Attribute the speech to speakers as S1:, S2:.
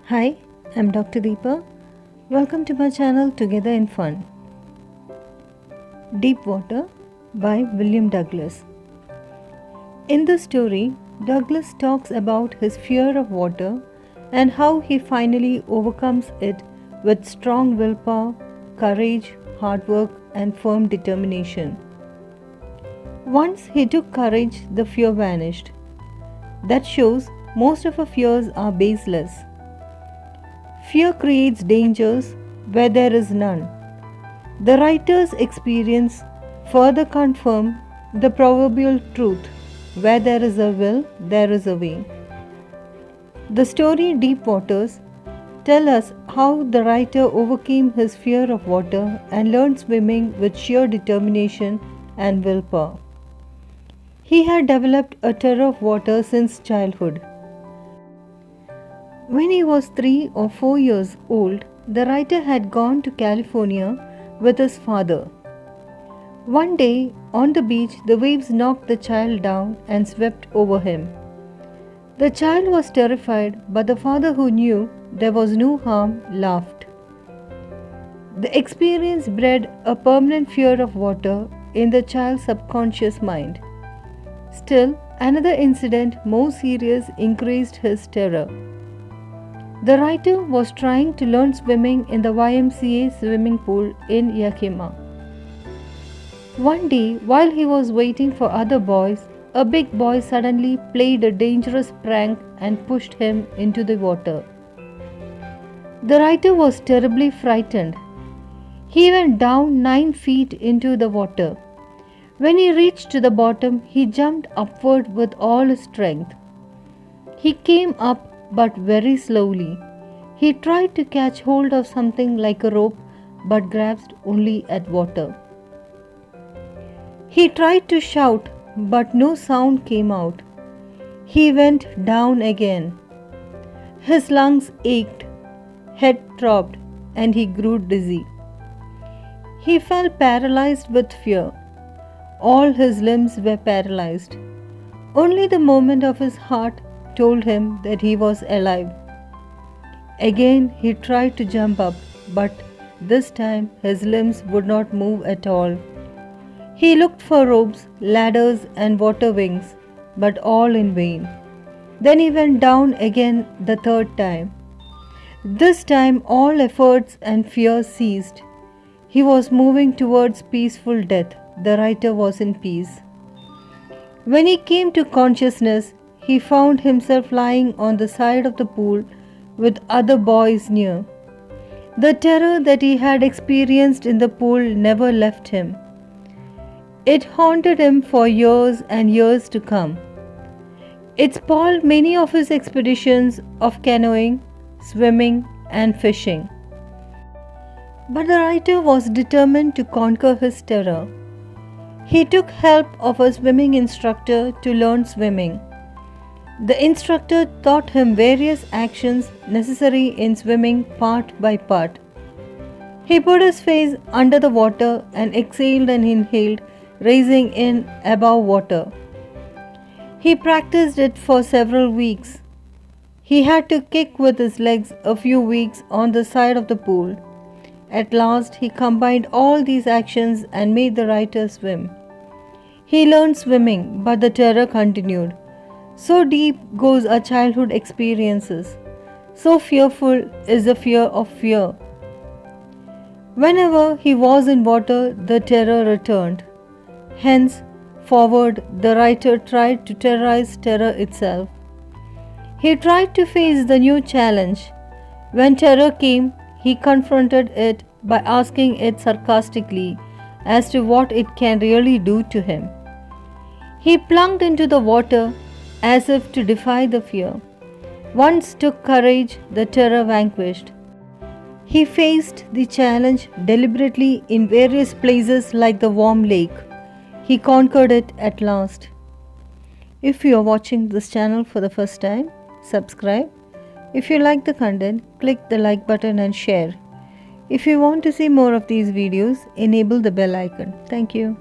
S1: Hi, I'm Dr. Deepa. Welcome to my channel Together in Fun. Deep Water by William Douglas. In the story, Douglas talks about his fear of water and how he finally overcomes it with strong willpower, courage, hard work, and firm determination. Once he took courage, the fear vanished. That shows most of our fears are baseless. Fear creates dangers where there is none. The writer's experience further confirms the proverbial truth: where there is a will, there is a way. The story Deep Waters tells us how the writer overcame his fear of water and learned swimming with sheer determination and willpower. He had developed a terror of water since childhood. When he was 3 or 4 years old, the writer had gone to California with his father. One day, on the beach, the waves knocked the child down and swept over him. The child was terrified, but the father, who knew there was no harm, laughed. The experience bred a permanent fear of water in the child's subconscious mind. Still, another incident more serious increased his terror. The writer was trying to learn swimming in the YMCA swimming pool in Yakima. One day, while he was waiting for other boys, a big boy suddenly played a dangerous prank and pushed him into the water. The writer was terribly frightened. He went down 9 feet into the water. When he reached the bottom, he jumped upward with all his strength. He came up but very slowly. He tried to catch hold of something like a rope but grasped only at water. He tried to shout but no sound came out. He went down again. His lungs ached, head throbbed, and he grew dizzy. He felt paralyzed with fear. All his limbs were paralyzed. Only the movement of his heart told him that he was alive. Again he tried to jump up, but this time his limbs would not move at all. He looked for ropes, ladders, and water wings, but all in vain. Then he went down again the third time. This time all efforts and fears ceased. He was moving towards peaceful death. The writer was in peace. When he came to consciousness, he found himself lying on the side of the pool with other boys near. The terror that he had experienced in the pool never left him. It haunted him for years and years to come. It spoiled many of his expeditions of canoeing, swimming, and fishing. But the writer was determined to conquer his terror. He took help of a swimming instructor to learn swimming. The instructor taught him various actions necessary in swimming part by part. He put his face under the water and exhaled and inhaled, raising in above water. He practiced it for several weeks. He had to kick with his legs a few weeks on the side of the pool. At last, he combined all these actions and made the writer swim. He learned swimming, but the terror continued. So deep goes our childhood experiences. So fearful is the fear of fear. Whenever he was in water, the terror returned. Henceforward, the writer tried to terrorize terror itself. He tried to face the new challenge. When terror came, he confronted it by asking it sarcastically as to what it can really do to him. He plunged into the water as if to defy the fear. Once took courage, the terror vanquished. He faced the challenge deliberately in various places like the warm lake. He conquered it at last. If you are watching this channel for the first time, subscribe. If you like the content, click the like button and share. If you want to see more of these videos, enable the bell icon. Thank you.